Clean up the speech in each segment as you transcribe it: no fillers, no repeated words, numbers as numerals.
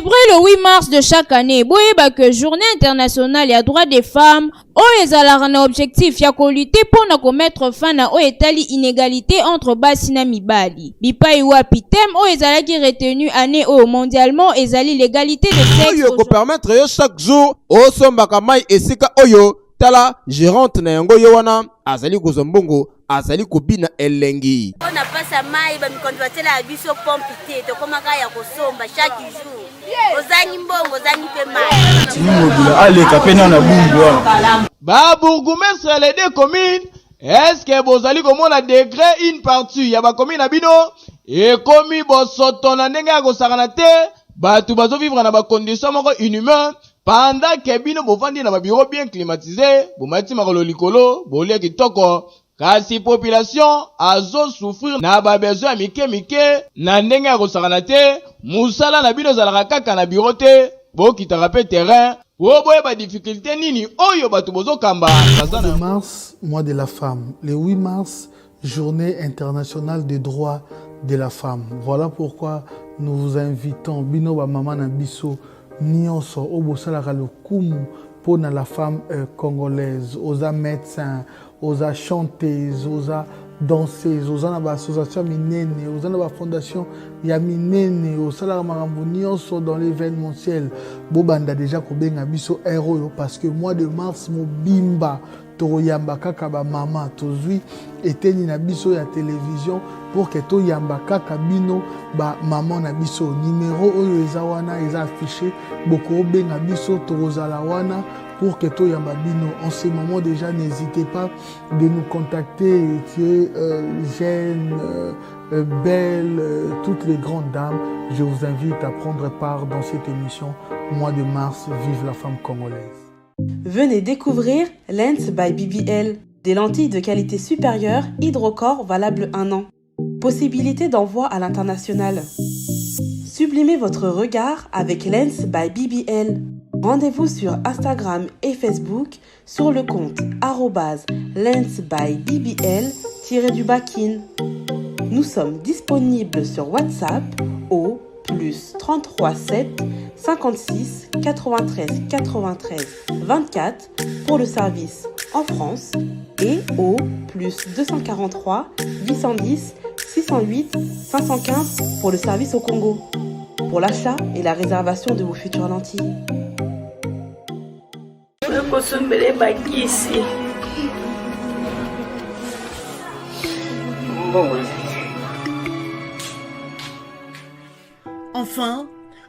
Célébré le 8 mars de chaque année, boyeba que journée internationale ya droit des femmes, o ezalaka na objectif ya ko lutter pour na commettre fin na o etali inégalité entre basi na mibali. Bipai wapi thème o ezalaki retenu année o mondialement ezali l'égalité de sexe. Oyo ko permettre yo chaque jour o sombaka mai esika oyo tala gérante na yango yo wana azali kozombongo azali kobina elengi. On a pas sa mai ba mi convoiter la biso pompité to komaka ya kosomba chaque jour. Ozangi mbongo ozangi pe mai. Timobula aleka pena na bumbu wana. Ba bourgmestre les deux communes, est-ce que bozali komona degré une partie ya ba commune abino et komi bosoto na ndenge ya kosakana te batu bazo vivre na ba conditions moko inhumain pendant que bino bovandi na ba bureau bien climatisé bomati makolo likolo bolia kitoko kasi population azo souffrir na ba besoin mike na ndenge ya kosakana te musala na bino zalaka kaka na bureau te bokitaka pe terrain boye ba difficulté nini oyo batu bozo kamba. Le mars, mois de la femme. Le 8 mars, journée internationale des droits de la femme. Voilà pourquoi nous vous invitons bino ba mama na biso nyonso obosalaka lokumu pour la femme congolaise, aux médecins, aux chanteuses, aux danseuses, aux associations minene, aux fondations ya minene, aux salaramambo nyonso dans l'événementiel. Bobanda déjà kobenga biso héros parce que mois de mars mobimba toyamba kaka ba mama tozui eteni na biso ya télévision pour que toyamba kaka bino ba maman na biso numéro oyo eza wana eza affiché boko benga biso tozala wana pour que toyamba bino. En ce moment déjà n'hésitez pas de nous contacter, Jeanne, Belle, toutes les grandes dames. Je vous invite à prendre part dans cette émission mois de mars. Vive la femme congolaise. Venez découvrir Lens by BBL, des lentilles de qualité supérieure, hydrocore valable 1 an. Possibilité d'envoi à l'international. Sublimez votre regard avec Lens by BBL. Rendez-vous sur Instagram et Facebook sur le compte @lensbybbl_kin. Nous sommes disponibles sur WhatsApp au +33 7 56 93 93 24 pour le service en France et au +243 810 608 515 pour le service au Congo. Pour l'achat et la réservation de vos futures lentilles. Enfin,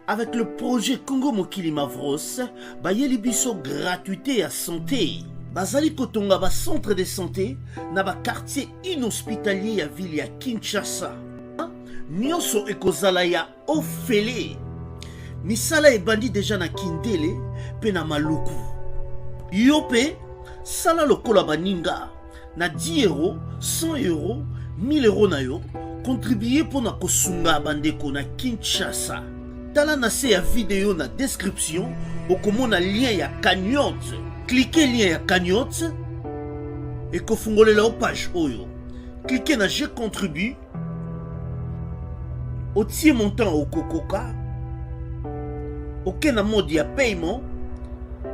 avec le projet Congo Mokili Mavros, bayeli biso gratuité à santé. Bazali kotonga ba centre de santé na ba quartier inhospitalier ya ville ya Kinshasa. Nyonso ekozala ya ofele. Misala ebandi déjà na Kindele pe na Maluku. Yope sala lokola baninga na 10 €, 100 €, 1000 € na yo contribuer pour na kosunga bandeko na Kinshasa. Tala na se ya vidéo na description okomona lien ya cagnotte. Cliquez lien ya cagnotte et kofungolela o page oyo. Cliquez na je contribue. Otie montant au Kokoka. Aucun mode de paiement,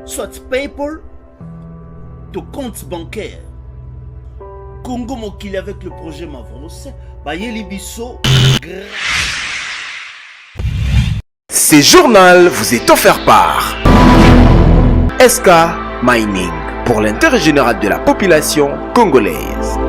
soit PayPal, de compte bancaire. Congo Mokili avec le projet Mavros, Bayeli Bisso. Ce journal vous est offert par SK Mining pour l'intérêt général de la population congolaise.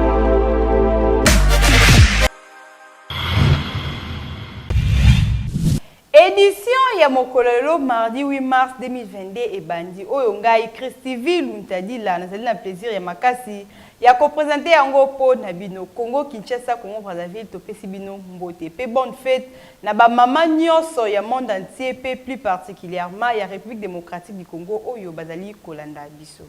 Édition ya mokolelo mardi 8 mars 2022 et bandi oyo ngai Christiville Luntadila nazali na plaisir ya makasi ya ko présenter yango po na bino Congo Kinshasa Congo Brazzaville topesi bino mbote pe bonne fête na ba mama nyonso ya monde entier pe plus particulièrement ya République démocratique du Congo oyo bazali kolanda biso.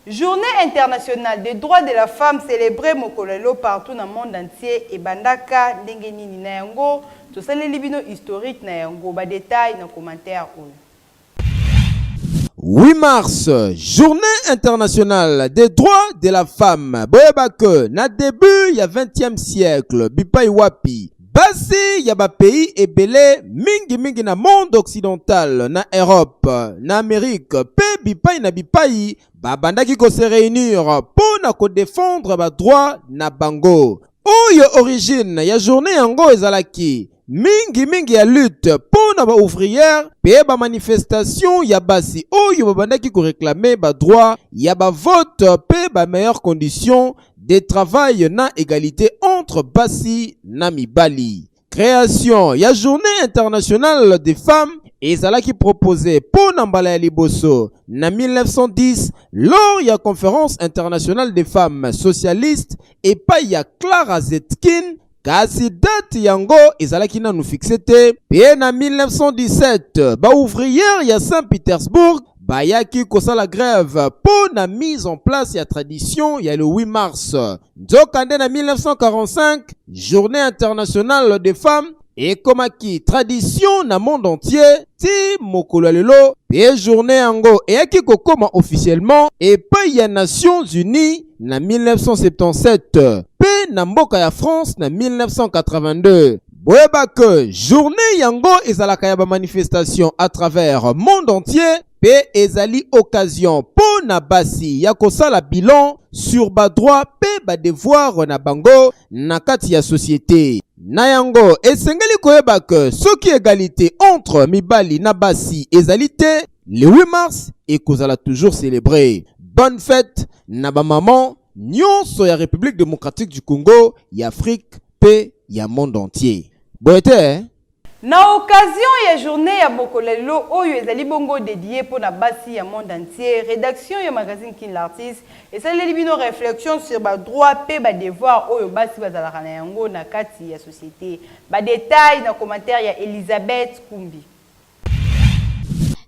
Journée internationale des droits de la femme célébrée mokolelo partout dans le monde entier et bandaka ndenge nini na yango to saleli bino historique na yango ba détail na commentaire oyo. 8 mars, journée internationale des droits de la femme. Boyeba que na début il y a 20e siècle, bipai wapi basi ya ba pays ebele mingi na monde occidental, na Europe, na Amérique, pe bipai na bipai babandaki ko se réunir pour na ko défendre ba droit na bango. Oyo origine ya journée yango ezalaki mingi ya lutte pour na ba ouvrière pe ba manifestation ya basi oyo babandaki ko réclamer ba droit ya ba vote pe ba meilleures conditions de travail na égalité entre basi na mibali. Création ya journée internationale des femmes ezalaki proposé pour Nambala ya Liboso na 1910 lors ya conférence internationale des femmes socialistes et pa ya Clara Zetkin. Kasi date yango ezalaki nanu fixe te. Pe na 1917 ba ouvrière ya Saint-Pétersbourg bayaki kosala grève pour na mise en place ya tradition ya le 8 mars. Nzokande na 1945 journée internationale des femmes ekomaki tradition na monde entier ti mokolo lelo pe journée yango eyaki kokoma officiellement epai ya Nations Unies na 1977 pe na mboka ya France na 1982. Boyeba que journée yango ezalaka ya ba manifestation à travers monde entier pe ezali occasion pour na basi ya kosala bilan sur ba droit pe ba devoir na bango na kati ya société. Na yango esengeli koyeba que soki égalité entre mibali na basi ezali te, le 8 mars ekozala toujours célébré. Bonne fête na ba maman nyonso ya République démocratique du Congo, ya Afrique pe ya monde entier. Boete na occasion ya journée ya bokolelo oyo ezali bongo dédié pour na basi ya monde entier, rédaction ya magazine Kin l'artiste et ça les bino réflexion sur ba droit pe ba devoir oyo basi bazalaka na yango na kati ya société. Ba détail na commentaire ya Elisabeth Kumbi.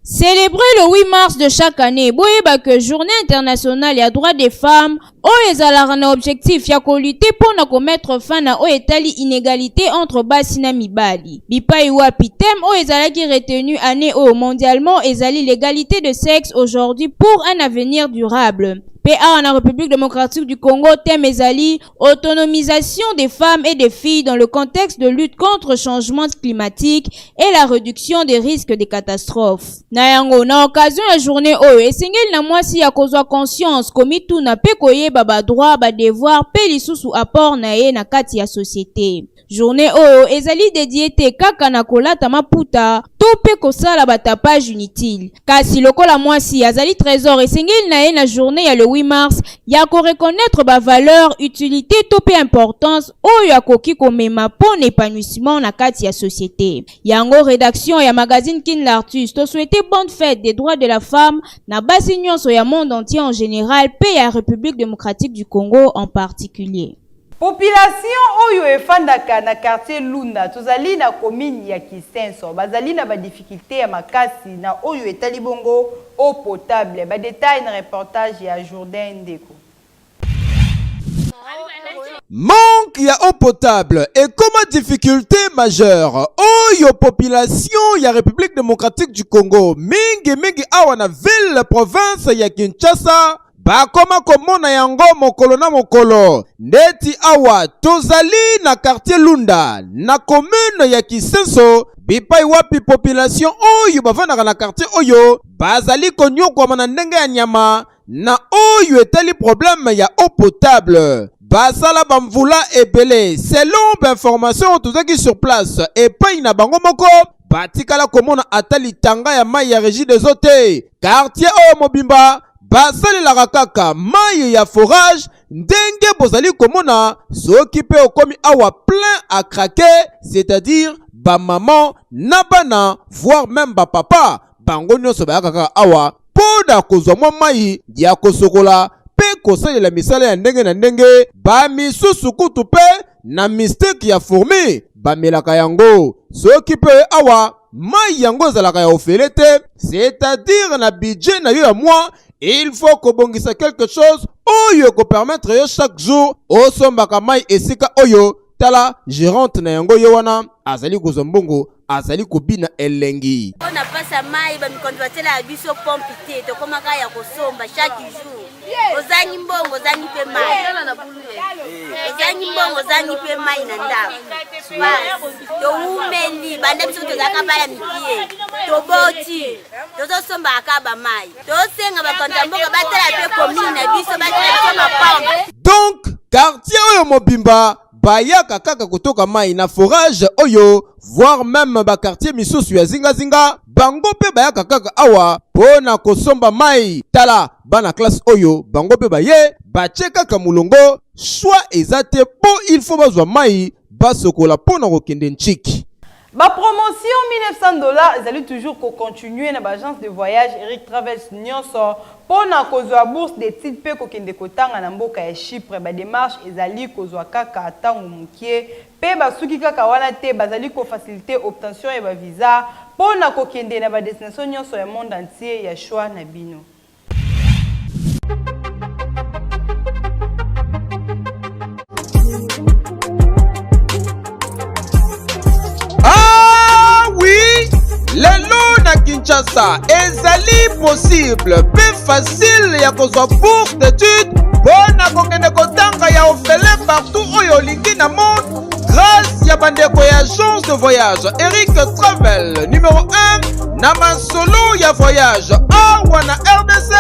Célébrer le 8 mars de chaque année, boyeba que journée internationale ya droit des femmes, oyo ezalaka na objectif ya ko lutter pour na mettre fin na oyo etali inégalité entre basi na mibali. Bipai wapi thème oyo ezalaki retenu année oyo mondialement ezali l'égalité de sexe aujourd'hui pour un avenir durable. PA en République démocratique du Congo, thème ezali autonomisation des femmes et des filles dans le contexte de lutte contre le changement climatique et la réduction des risques de catastrophes. Na yango na occasion ya journée oyo esengeli na mwasi ya kozwa conscience komitu na pe koyeba ba droit ba devoir pe lisusu apport na ye na kati ya société. Journée oyo ezali dédié te kaka na kolata maputa to pe kosala batapage inutile. Kasi lokola mwasi azali trésor esengeli na ye na journée ya le 8 mars ya ko reconnaître ba valeur, utilité to pe importance oyo akoki komema pour l'épanouissement na kati ya société. Yango rédaction ya magazine Kin l'artiste to souhaiter bonne fête des droits de la femme na basi nyonso ya monde entier en général pe ya République démocratique du Congo en particulier. Population oyo efandaka na quartier Lunda tozali na commune ya Kisenso bazali na ba difficulté ya makasi na oyo etali bongo eau potable. Ba détail na reportage ya Jourdain Ndeko. Manque ya eau potable et comme difficulté majeure oyo population ya République démocratique du Congo mingi awa na ville province ya Kinshasa bakoma komona yango mokolo na mokolo. Ndeti awa tozali na quartier Lunda na commune ya Kisenso bipai wapi population oyo bavandaka na quartier oyo bazali konyokwama na ndenge ya nyama na oyo etali problème ya eau potable. Basala bamvula ebele selon l'information tozaki sur place epai na bango moko batikala komona atali tanga ya mai ya régie des eaux te. Quartier oyo mobimba basalelaka kaka mai ya forage ndenge bozali komona soki pe okomi awa plein à craquer, c'est-à-dire ba maman na bana voire même ba papa bango nyonso bayaka kaka awa poda kozwa mwa mai ya kosokola pe kosalela misala ya ndenge na ndenge. Ba misusu kutu pe na mistake ya fourmi bamelaka yango soki pe awa mai yango ezalaka ya ofele te, c'est-à-dire na budget na yo ya mois il faut kobongisa quelque chose oyo ko permettre yo chaque jour osombaka mai esika oyo tala gérante na yango yo wana azali kozombongo azali kobina elengi. On a pas sa mai ba mikondo batela biso pompe te to komaka ya kosomba chaque jour. ozangi mbongo ozangi pe mai ozangi mbongo ozangi pe mai na ndako toumeli banda biso tozalaka bala mipie toboti tozosomba akaba mai tosenga bakonza mboka batala pe komine na biso batala biso mapamba. Donc quartier oyo mobimba bayaka kaka kutoka mai na forage oyo, voire même ba quartier misusu ya zinga bango pe bayaka kaka awa pona kosomba mai. Tala bana classe oyo bango pe baye bache kaka mulongo soit ezate po il faut bazwa mai basokola pona kokende nchiki. Ba promotion $1900 ezali toujours ko continuer na ba agence de voyage Eric Travels nyonso pona kozwa bourse d'études pe kokende kotanga na mboka ya Chypre. Ba démarche ezali kozwa kaka tango mukie pe basuki kaka wana te bazali ko faciliter obtention ya ba visa pona kokende na ba destination nyonso ya monde entier ya choix na bino. Lelo na Kinshasa ezali possible pe facile ya kozwa bourse d'études pona kokende kotanga ya ofele partout oyo olingi na monde grâce ya bandeko ya agence de voyage Eric Travel numéro 1 na masolo ya voyage awa na RDC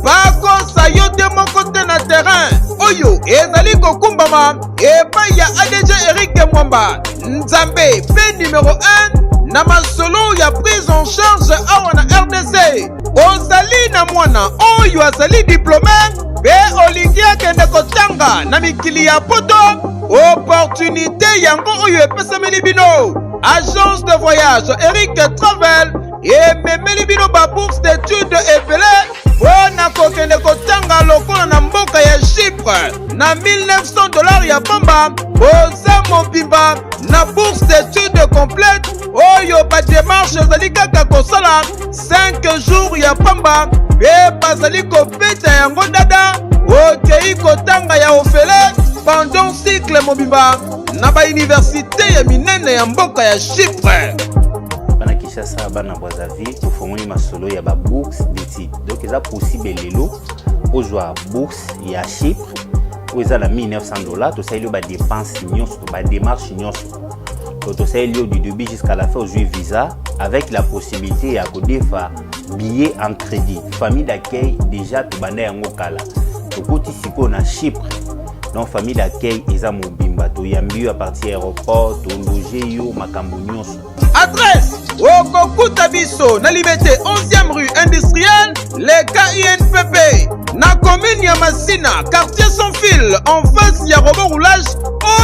bakosa yo te moko te na terrain oyo ezali kokumbama epai ya ADG Eric Mwamba Nzambe pe numéro 1 na masolo ya prise en charge awa na RDC. Ozali na mwana oyo azali diplômé pe olingi akende kotanga na mikili ya poto opportunité yango oyo epesameli bino. Agence de voyage Eric Travel ememeli bino ba bourse d'études ebele pona kokende kotanga lokola na mboka ya Chypre na $1900 ya pamba oza mobimba na bourse d'études complète oyo ba démarche ezali kaka kosala 5 jours ya pamba pe bazali kobeta yango dada okei kotanga ya ofele pendant cycle mobimba na ba université ya minene ya mboka ya Chypre. Bana Kinshasa bana Brazzaville tofongoli masolo ya ba bourse d'études. Donc eza possible lelo ozwa bourse ya Chypre oyo eza na $1900 tosaleli ba dépense nyonso ba démarche nyonso tosaleli du début jusqu'à la fin ozwi visa avec la possibilité ya kodefa billet en crédit. Famille d'accueil déjà tobanda yango kala tokoti sikoyo na Chypre. Donc famille d'accueil eza mobimba toyambi yo à partir aéroport tologe yo makambo nyonso. Adresse okokuta biso na Liberté 11e rue industrielle le KINPP na commune ya Masina quartier sans fil en face ya robot roulage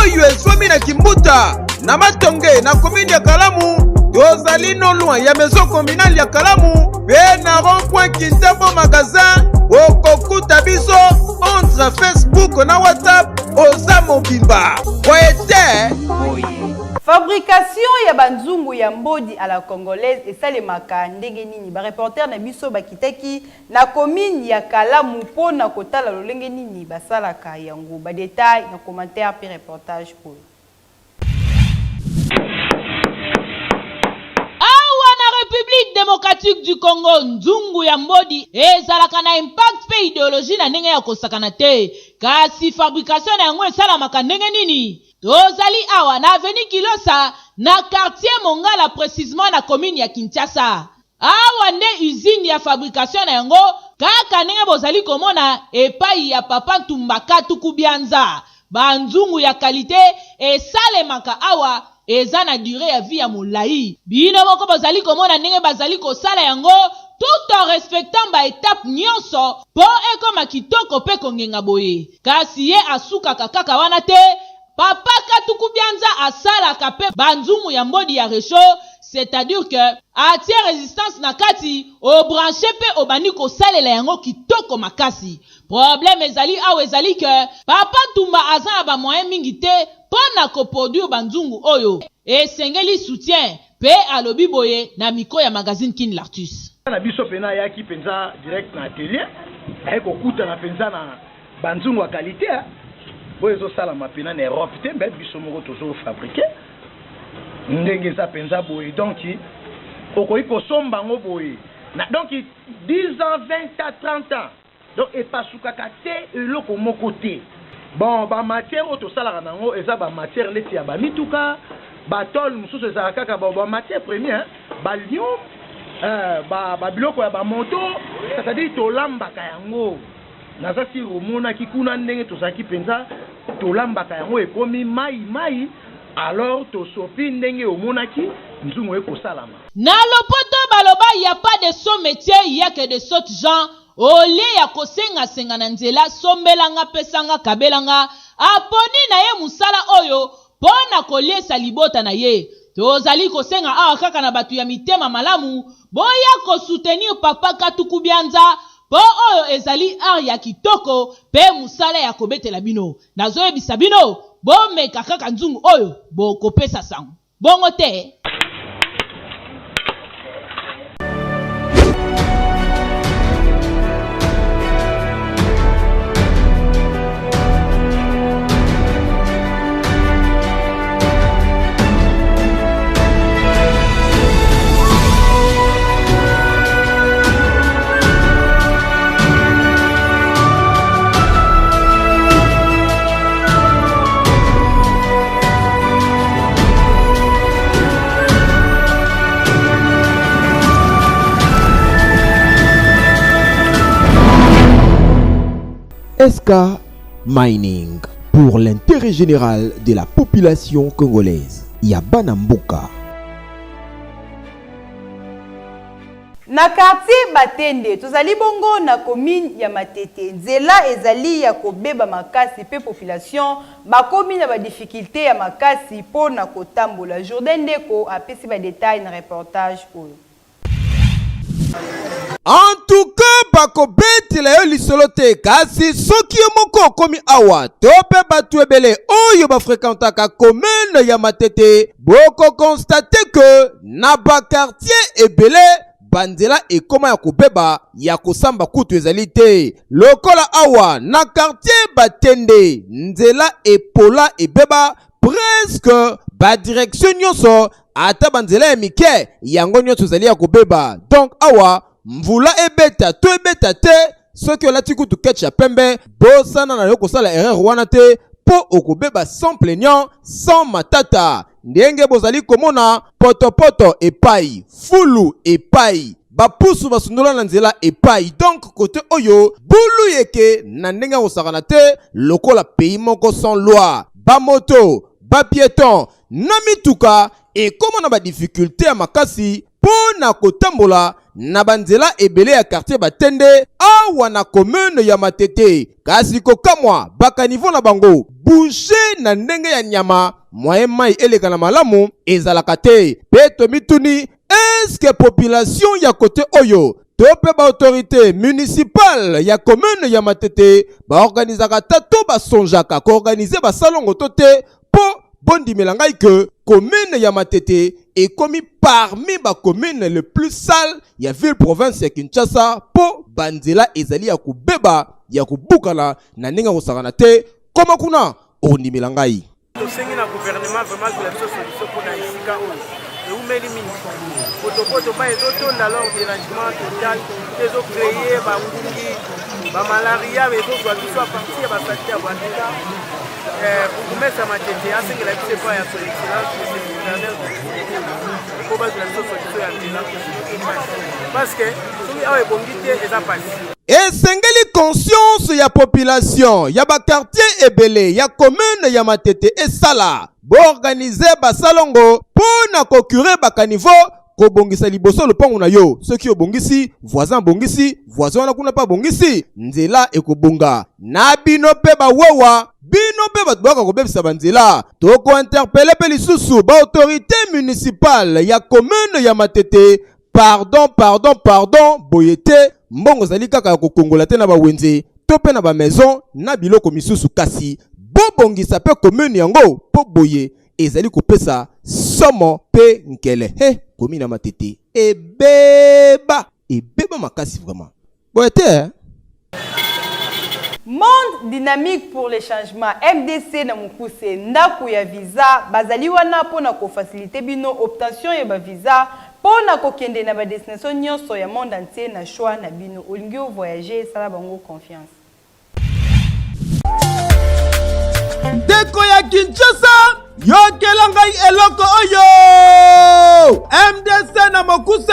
oyo ezwami na Kimbuta na Matonge na commune ya Kalamu. Tozali non loin ya maison communale ya Kalamu pe na rond-point Kintambo magasin okokuta biso entre Facebook na WhatsApp oza mobimba kwete. Fabrication ya banzungu ya mbodi à la congolaise esalemaka ndenge nini ba reporter na biso bakitaki na commune ya Kalamu pona kotala lolenge nini basalaka yango ba détail na commentaire puis reportage pour République démocratique du Congo nzungu ya mbodi ezalaka na impact pe idéologie na ndenge ya kosakana te kasi fabrication na yango esalamaka ndenge nini tozali awa na avenue Kilosa na quartier Mongala précisément na commune ya Kinshasa awa nde usine ya fabrication na yango kaka ndenge bozali komona epai ya papa Ntumbaka Tukubianza banzungu ya qualité esalemaka awa eza na durée ya vie ya molai bino moko bazali komona ndenge bazali kosala yango tout en respectant ba étape nyonso po ekoma kitoko pe kongenga boye kasi ye asukaka kaka wana te papa Katukubianza asalaka pe banzungu ya mbodi ya resho c'est-à-dire que atie résistance na kati o branché pe obani kosalela yango kitoko makasi problème ezali awa ezali que papa Ntumba aza na ba moyen mingi te pona koproduire banzungu oyo esengeli soutien pe alobi boye na miko ya magazine Kin Lartus na biso pena yaki penza direct na atelier ayeko kuta na penza na banzungu ya qualité boye zo sala mapena na Europe te mbe biso moko tozo fabriquer ndenge za penza boye donc okoyi kosomba ngo boye na donc 10 ans 20 ans 30 ans donc epasukaka te eloko moko te. Bon, matière otosalaka nango eza matière neti ya bamituka, batole mosusu ezala kaka matière première, lion, biloko ya bamoto, c'est-à-dire tolambaka yango. Naza si omonaki kuna ndenge tozalaki mpenza tolambaka yango ekomi mai, alors tosopi ndenge omonaki nzungu ekosalama. Na lopoto baloba y a pas de son métier, y a que de sorte gens. Ole ya kosenga na nzela sombelanga pesanga kabelanga aponi na ye musala oyo pona kolesa libota na ye. Tozali kosenga awa kaka na batu ya mitema malamu boya ko soutenir papa Katuku Bianza po oyo ezali ar ya kitoko pe musala ya kobetela bino. Nazoyebisa bino bomeka kaka nzungu oyo bokopesa sango. Bongo te. SK Mining, pour l'intérêt général de la population congolaise. Yabana Mboka. Na quartier Batende, tozali bongo na commune ya Matete. Nzela ezali ya kobeba makasi pe population bakomi na ba difficulté ya makasi po na kotambola. Jourdain Ndeko apesi ba détail na reportage oyo. En tout cas, bakobetela yo lisolo te kasi soki yo moko komi awa tope batu ebele oyo bafréquentaka commune ya Matete boko constate que na ba quartier ebele banzela ekoma ya kobeba ya kosamba kutu ezali te. Lokola awa na quartier Batende nzela epola ebeba presque ba direction nyonso ata banzela ya mike yango nyonso ezali ya kobeba. Donc awa mvula ebeta to ebeta te soki olati kutu ketcha pembe bosana na yo kosala erreur wana te po okobeba sans plaignant sans matata. Ndenge bozali komona potopoto epai fulu epai bapusu basundola na nzela epai. Donc côté oyo bulu yeke na ndenge kosakana te lokola pays moko sans loi. Ba moto ba piéton na mituka ekoma na ba difficulté ya makasi po na kotambola na banzela ebele ya quartier Batende awa na commune ya Matete. Kasi kokamwa bakanivo na bango boucher na ndenge ya nyama moyen mai eleka na malamu ezalaka te. Peto mituni eske population ya côté oyo tope ba autorité municipale ya commune ya Matete ba organisaka tato ba sonjaka ko organiser ba salongo tote po bondi melangai que commune ya Matete est commis parmi ba commune le plus sale ya ville province ya Kinshasa po banzela ezali ya kubeba ya kubukala na ninga kosakana te koma kuna ondi melangai. Tosengi na gouvernement vraiment que la solution pour na isika oyo eumeli mingi potopoto ba ezotonda lors de l'arrangement total ezocréer bangungi bamalaria ezozwa biso a partir ya basakti ya bwandela kukumesa Matete asengela biso epai ya son excellence po bazwa biso solution ya nzela parce que soki awa ebongi te eza pasi. Esengeli conscience ya population ya ba quartier ebele ya commune ya Matete esala bo organiser ba salongo po na kokurer ba caniveau ko bongisa liboso lopango na yo soki obongisi voisin bongisi voisin wana kuna pa bongisi nzela ekobonga na bino pe ba wewa bino pe batu baka kobebisa banzela toko interpeller pe lisusu ba autorité municipale ya commune ya Matete. Pardon, boyete, mbongo zali kaka ya kokongola te na ba wenze, tope na ba maison, na biloko misusu kasi, bobongisa pe commune yango, po boye, ezali kopesa somo pe nkele. He, commune ya Matete, ebeba makasi vraiment. Boyete, Monde dynamique pour le changement MDC na mukuse ndaku ya visa bazali wana pona ko faciliter bino obtention ya ba visa pona ko kende na ba destination nyonso ya monde entier na choix na bino olingi voyager sala bango confiance. Deko ya Kinshasa yokela ngai eloko oyo MDC na mokuse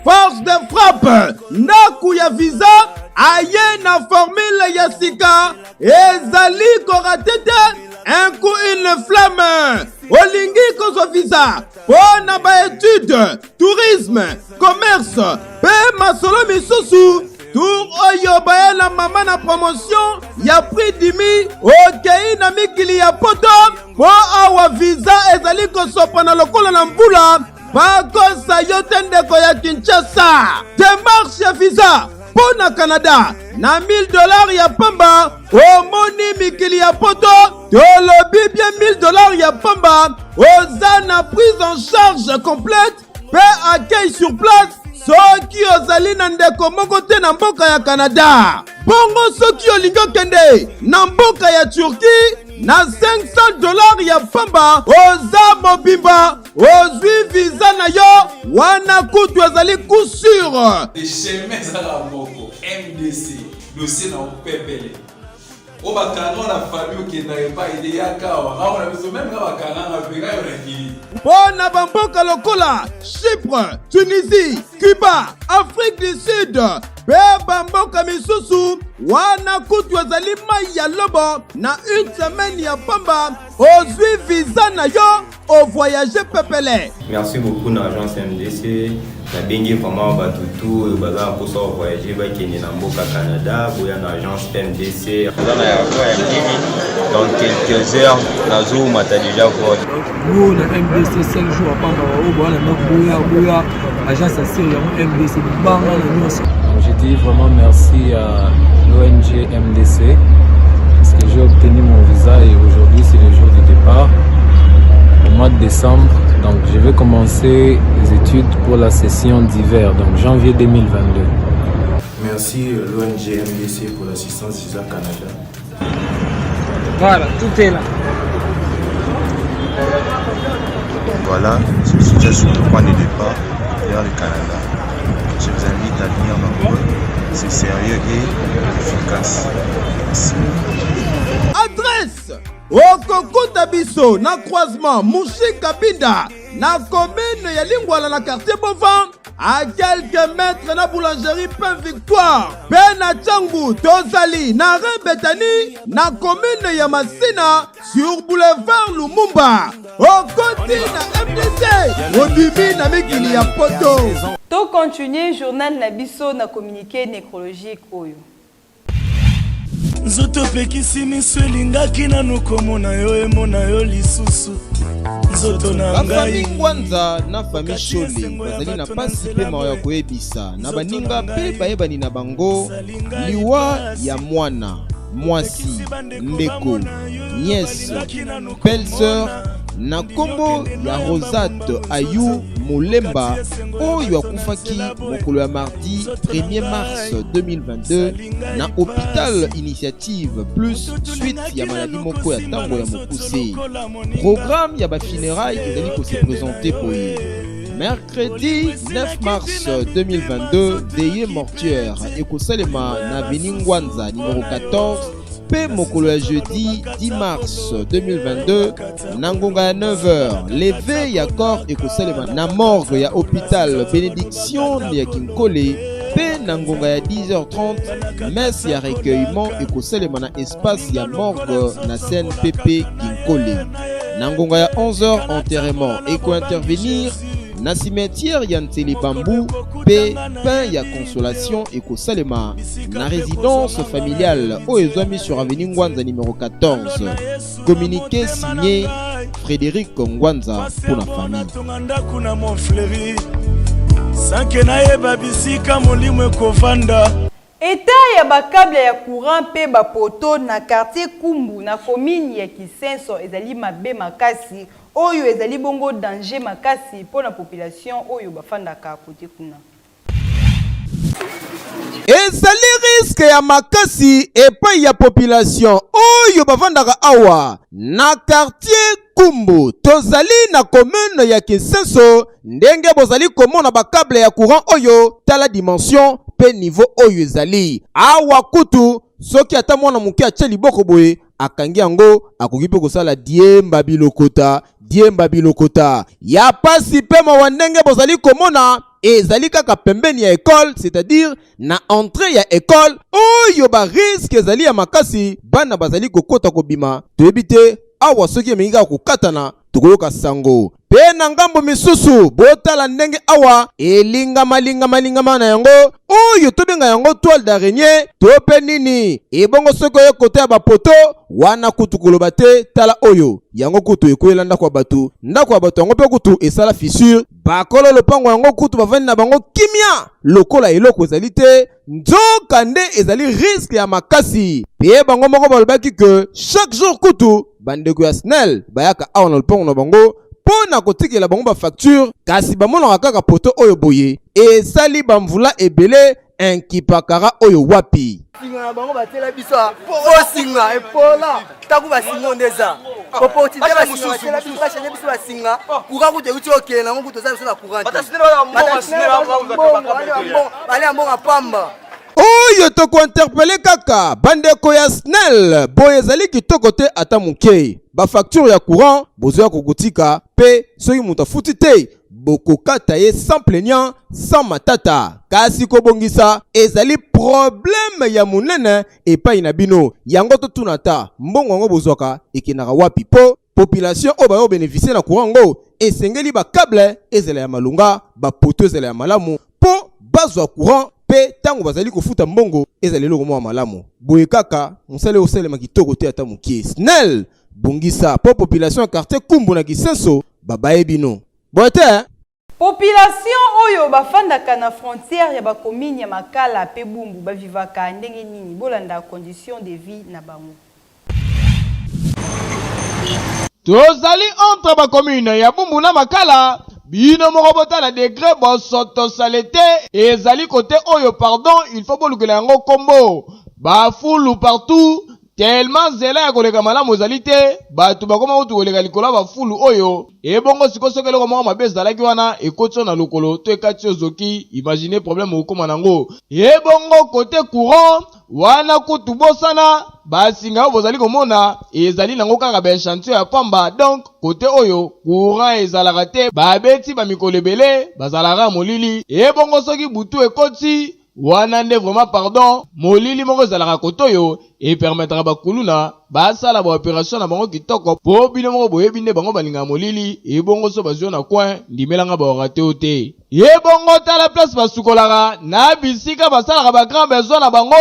force de frappe ndaku ya visa aye na formule ya sika ezali koratete un coup une flamme olingi kozwa visa pona ba étude tourisme commerce pe masolo misusu tour oyo baye na mama na promotion ya prix dimi okei na mikili ya poto po awa visa ezali kosopa na lokola na mbula bakosa yo te ndeko ya Kinshasa. Démarche ya visa pona Canada na $1000 ya pamba omoni mikili ya poto tolobi bien $1000 ya pamba oza na prise en charge complète pe accueil sur place soki ozali na ndeko moko te na mboka ya Canada. Bongo soki olingi okende na mboka ya Turquie na $500 ya pamba oza mobimba ozwi visa na yo wana kutu ezali kusure. Chemin zala moko MDC dossier na opepele o bakanga na famille okenda epa ide yakawa aona biso même ka bakanga na pega yo na kili pona bamboka lokola Chypre, Tunisie, Cuba, Afrique du Sud pe bamboka misusu wana kutu ezali mai ya lobo na une semaine ya pamba ozwi visa na yo au voyager pepele. Merci beaucoup na agence MDC na bengi vraiment batutu baza pour ça voyager ba kenya na mboka Canada boya na agence MDC dans l'aéroport MDC dans quelques heures nazo mata déjà voir nous na MDC 5 jours pamba au boya na boya agence assure MDC banga na nyonso. Je dis vraiment merci à l'ONG MDC parce que j'ai obtenu mon visa et aujourd'hui c'est le jour du départ au mois de décembre. Donc je vais commencer les études pour la session d'hiver, donc janvier 2022. Merci l'ONG MDC pour l'assistance Visa Canada. Voilà, tout est là. Voilà, je suis déjà sur le point de départ vers le Canada. Je vous invite à venir nombreux, c'est sérieux et efficace. Merci. Adresse Okokuta biso na croisement Mushika Binda na commune ya Lingwala na quartier Bovan à quelques mètres na boulangerie Pain Victoire pe na Tchangu tozali na Rebetani na commune ya Masina sur boulevard Lumumba okoti na MDC odimi na mikili ya poto. To continuer journal na biso na communiqué nécrologique oyo nzoto pekisi miso elingaki nanu komona yo emona yo lisusu nzoto na ngai Ngwanza na famille Shole bazali na pasi pe mawa ya koyebisa na baninga pe bayebani na bango liwa ya mwana mwasi ndeko nièce belle-sœur na kombo ya Rosate Ayu Molemba oyo akufaki mokolo ya mardi 1er mars 2022 na hôpital Initiative Plus suite ya maladie moko ya tango ya mokuse. Programme ya ba funérailles ezali ko se présenter boye. Mercredi 9 mars 2022 veillée mortuaire ekosalema na Avenue Ngwanza numéro 14 pe mokolo ya jeudi 10 mars 2022 na ngonga ya 9h levé ya corps ekosalema na morgue ya hôpital Bénédiction ya Kinkole pe na ngonga ya 10h30 messe ya recueillement ekosalema na espace ya morgue na CNPP Kinkole. Na ngonga ya 11h enterrement eko-intervenir na cimetière ya Nteli Bambou pe pain ya consolation ekosalema na résidence familiale oezwami sur avenue Ngwanza numéro 14. Communiqué signé Frédéric Ngwanza pour la famille. sanke nayeba bisika molimo ekovanda État ya bakable ya courant pe bapoto na quartier Kumbu na commune ya Kisenso ezali mabe makasi oyo ezali bongo danger makasi pour la population oyo bafanda ka côté kuna. Ezali risque ya makasi epai ya population oyo bavandaka awa na quartier Kumbu tozali na commune ya Kinsenso ndenge bozali komona bakable ya courant oyo tala dimension pe niveau oyo ezali awa kutu soki ata mwana muke atie liboko boye akangi yango akoki pe kosala diemba bilokota ya pasi pe mawa ndenge bozali komona ezali kaka pembeni ya école, c'est-à-dire na entrée ya école oyo ba risque ezali ya makasi bana bazali kokota kobima toyebi te awa soki emengi kaka kokatana tokoyoka sango pe na ngambo misusu botala ndenge awa elingama na yango oyo tobenga yango toile d'araignée to pe nini ebongo soki oyo kote ya bapoto wana kutu koloba te tala oyo yango kutu ekoyela ndako ya bato yango pe kutu esala fissure bakolo lopango yango kutu bavandi na bango kimia lokola eloko ezali te nzoka nde ezali risque ya makasi pe bango moko balobaki ke chaque jour kutu bandeko ya SNEL bayaka awa na lopango na bango pona kotikela bango ba facture kasi bamonaka kaka poto oyo boye esali bamvula ebele enkipakara oyo wapi singa na bango batela biso singa epola taku basinga ndeza opportunité basinga batela biso bachanye biso basinga courant kutu ekuti okele nango kutu oza biso na courant bale ya mbongo pamba oyo tokointerpele kaka bandeko ya SNEL boye ezali kitoko te ata muke bafacture ya courant bozoya kokotika pe soki mutu afuti te bokokata ye sans plaignant sans matata kasi kobongisa ezali problème ya munene epai na bino yango totuna ta mbongo yango bozwaka ekendaka wapi po population oyo bayo bénéficier na courant ngo esengeli bakable ezela ya malunga bapoto ezela ya malamu po bazwa courant pe tango bazali kofuta mbongo ezali eloko mwa malamu boye kaka mosala osalema kitoko te ata mokie SNEL bongisa po population ya quartier Kumbu na Kinsenso babaye bino boye te population oyo bafandaka na frontière ya bakomine ya Makala pe Bumbu bavivaka ndenge nini bolanda condition de vie na bango tozali entre bakomine ya Bumbu na Makala bino moko botala degré bosoto salete ezali côté oyo pardon il faut bolukela yango kombo bafulu partout tellement zela ya koleka malamu ezali te bato bakoma kutu koleka likolo bafulu oyo ebongo sikoso eloko moko mabe ezalaki wana ekoti na lokolo to ekati ozoki imagine problème okoma nango ebongo côté courant wana kutu bosana basinga oyo bozali komona ezali nango kaka baechantier ya pamba donc côté oyo courant ezalaka te babeti bamikolo ebele bazalaka molili ebongo soki butu ekoti wana nde vraiment pardon molili moko ezalaka kote oyo epermetaka bakuluna basala baopération na bango kitoko po bino moko boyebi nde bango balinga molili ebongo so bazwi na coin ndimelanga baorate o te ebongo tala place basukolaka na bisika basalaka bagrand besoin na bango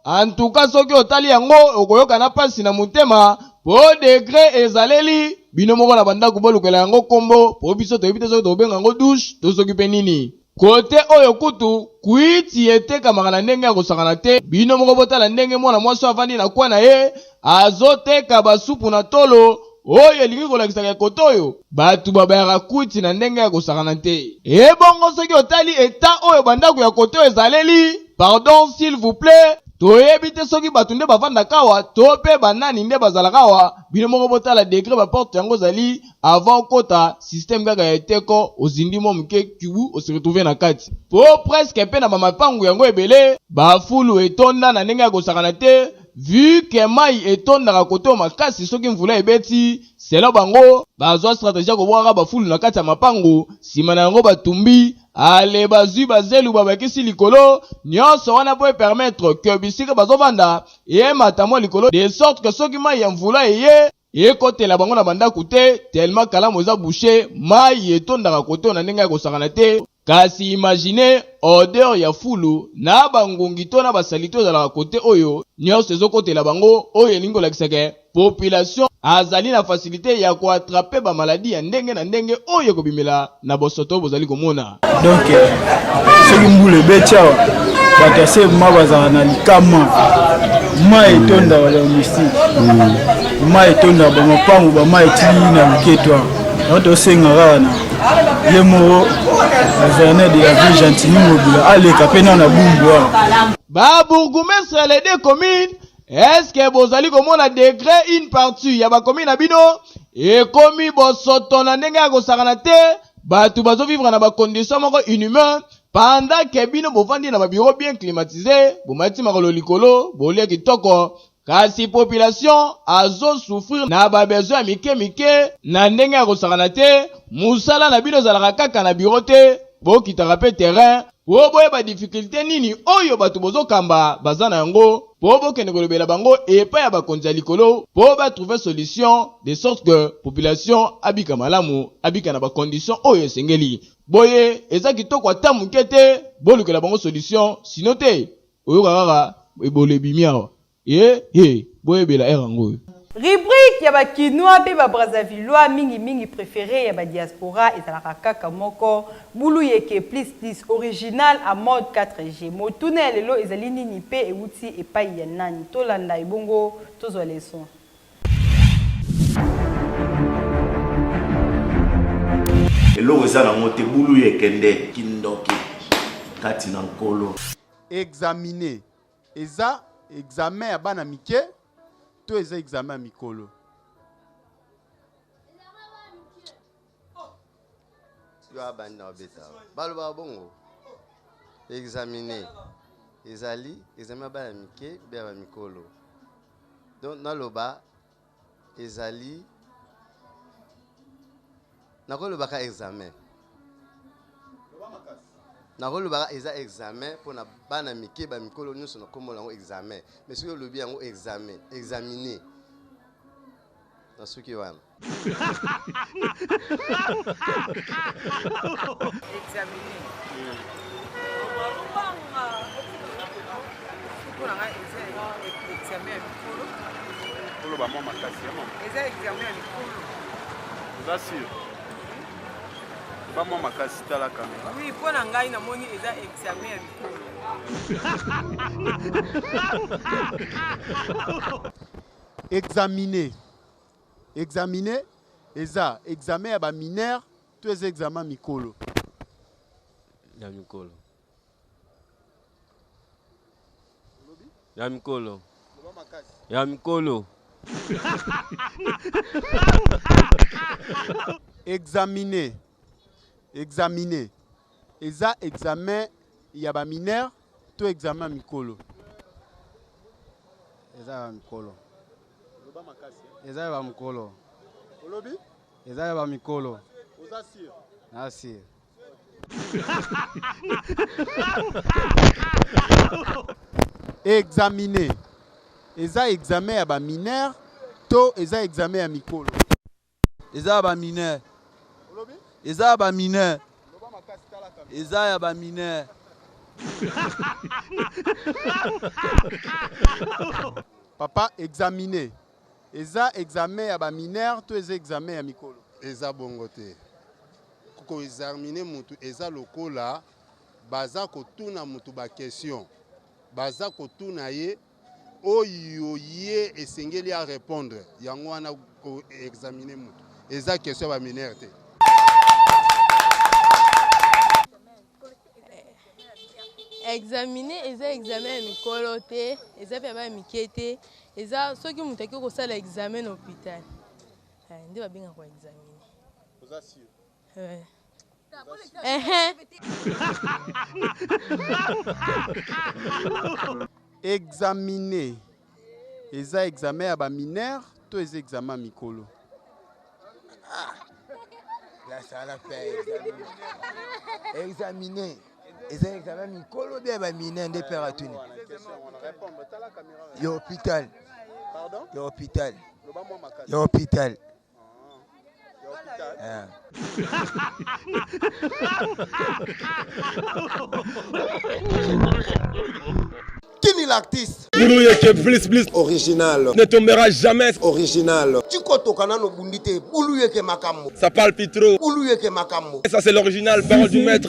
en tout cas soki otali yango okoyoka na pasi na motema po degré ezaleli bino moko na bandako bolukela yango kombo po biso toyebi te soki tobenga yango douche to soki pe nini kote oyo kutu kuiti etekamaka na ndenge ya kosakana te bino moko botala ndenge mwana mwasi avandi na kwa na ye azoteka basupu na tolo oyo elingi kolakisaka kote oyo bato babayaka kuiti na ndenge ya kosakana te ebongo soki otali eta oyo bandako ya kote oyo ezaleli pardon s'il vous plaît toyebi te soki bato nde bavandaka awa to pe banani nde bazalaka awa bino moko botala degré baporte yango ezali avant kota système kaka ya eteko ozindi mo moke kibu osiretrouve na kati po presque pe na bamapangu yango ebele bafulu etonda na ndenge ya kosakana te vu ke mai etondaka kote o makasi soki mvula ebeti selo bango bazwa stratégie ya kobwaka bafulu na kati ya mapangu nsima na yango batumbi ale bazwi bazelu babakisi likolo nyonso wana po epermettre ke bisika bazovanda eyemata mwa likolo de sorte que soki mai ya mvula eye ekotela bango na bandako te tellement kalamu eza bouché mai etondaka kote na ndenge ya kosakana te kasi imagine odeur ya fulu na bangungi to na basalite ozalaka kote oyo nyonso ezokotela bango oyo elingi kolakisaka population azali na facilité ya koatrape bamaladi ya ndenge na ndenge oyo ekobimela na bosoto bozali komona donc soki mbula ebeti awa bato ya sema bazala na likama mai etonda bala mystique mai etonda bamapangu bamai etili na buketwa yango tosenga kaka na ye moko gouverneur de la ville Gentini Mobila aleka mpe na bumbu wana babourgmestre les deux communes est-ce que bozali komona décret une partie ya bacommune na bino ekomi bosoto na ndenge ya kosakana te bato bazovivre na bacondition moko inhumain pendant que bino bovandi na babiro bien climatisé bomati makolo likolo bolia kitoko kasi population azo souffrir na babesoin ya mike na ndenge ya kosakana te musala na bino ezalaka kaka na biro te bokitaka pe terrain po boyeba difficulté nini oyo bato bozokamba baza na yango po bokende kolobela bango epai ya bakonzi ya likolo po batrouve solution de sorte que population abika malamu abika na bacondition oyo esengeli boye eza kitoko ata moke te bolukela bango solution sino te oyoka kaka ebolobi awa boyebela ere yango oyo rubrique ya bakinois mpe babrazavillois mingi préféré ya badiaspora ezalaka kaka moko bulu yeke plus original à mode 4G motuna ya lelo ezali nini mpe euti epai ya nani tolanda ebongo tozwa leson eloko eza nango te bulu yekende kindoki kati na nkolo examiner eza examen ya bana mike to eza examen ya mikolo yo abanda obeta baloba bongo examiner ezali examen ya bana mike be ya mikolo donc naloba ezali nakolobaka examen nakolobaka eza examen mpona bana mike bamikolo nyonso nakombola yango examen mais soki olobi yango examen examiner na soki wana Bamo makasi tala caméra. Oui, pour ngai na moni eza examen ya mikolo. Examiner. Examiner eza examen ya ba mineur to eza examen mikolo. Ya mikolo. Ya mikolo. Ya mikolo. Examiner. Examiner. Eza examen ya ba mineur to examen mikolo. eza ya mikolo eza ya mikolo olobi eza ya mikolo oza sûr merci examiner eza examen ya ba mineur to eza examen ya mikolo eza ya ba mineur eza ya ba mineur eza ya ba mineur papa examiner eza examen ya ba mineur to eza examen ya mikolo eza bongo te ko examiner mutu eza lokola baza kotuna mutu ba question baza kotuna ye oyo ye esengeli a répondre yango wana ko examiner mutu eza question ba mineur te examiner eza examen ya mikolo te eza pe ba mike te eza soki mutu aki kosala examen na hôpital nde babenga ko examiner oza sûr examiner eza examen ya ba mineur to eza examen ya mikolo la sala fait examiner eza examen mikolo bien ba mineur nde père atuni yo hôpital pardon yo hôpital yo hôpital Kini l'artiste Bouluyeke Bliss original ne tombera jamais original. Chikotokana no bundite Bouluyeke makambo. Ça palpite trop. Bouluyeke makambo. Ça c'est l'original, parole du maître.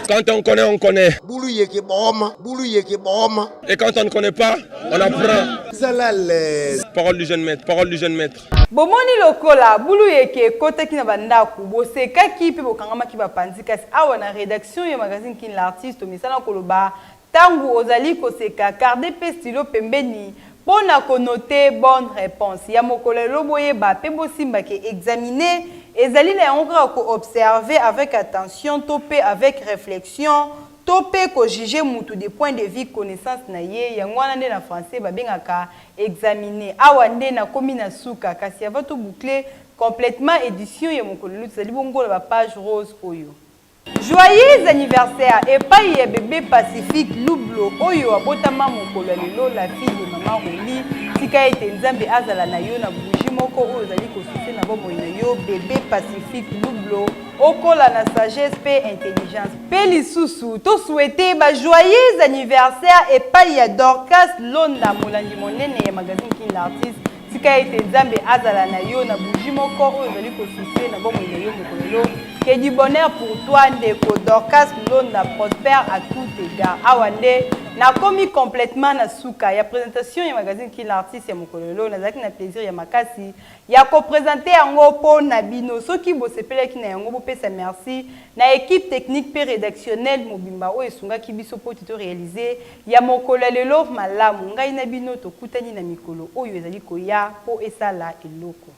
Quand on connaît, on connaît. Bouluyeke boma, Bouluyeke boma. Et quand on ne connaît pas, on apprend. Zalale. Parole du jeune maître, parole du jeune maître. Bomoni lokola bulu yeke kota kina bandaku boseka ki pe bokangama ki bapanzi kasi awa na rédaction ya magazine kin l'artiste misala koloba tangu ozali koseka garder pe stylo pembeni pona konote bonne réponse ya mokolelo boyeba pe bosimba ke examiner ezali na yango ko observer avec attention topé avec réflexion topé ko juger mutu des points de vue connaissance na ye yango wana nde na français babengaka examiner awa nde na komi na suka kasi ava to boucler complètement édition ya mokolelo tsali bongo la page rose oyo. Joyeux anniversaire et pas ya bébé Pacifique Lublo oyo abotama mokolelo la fille de maman Roli tika ete nzambe azala na yo na bougie moko oyo zali kosuse na bomo na yo bébé Pacifique Lublo okola na sagesse pe intelligence pe lisusu to souhaiter ba joyeux anniversaire et pas ya Dorcas Londa molandi monene ya magazine kin l'artiste tika ete nzambe azala na yo na bougie moko oyo zali kosuse na bomo na yo mokolelo. Que du bonheur pour toi, Ndeko Dorcas Londa prospère à tout égard. Awande, na commis complètement na souka. Ya présentation ya magazine qui l'artiste ya mokolelo, na zaki na plaisir ya makasi. Ya ko présenter yango po na bino. So ki bo sepele ki na yango bo pesa merci. Na équipe technique pe rédactionnelle mobimba o esunga ki biso po tuto réaliser. Ya mokolelo malamu. Ngai na bino to kutani na mikolo. Oyo ezali koya po esala eloko.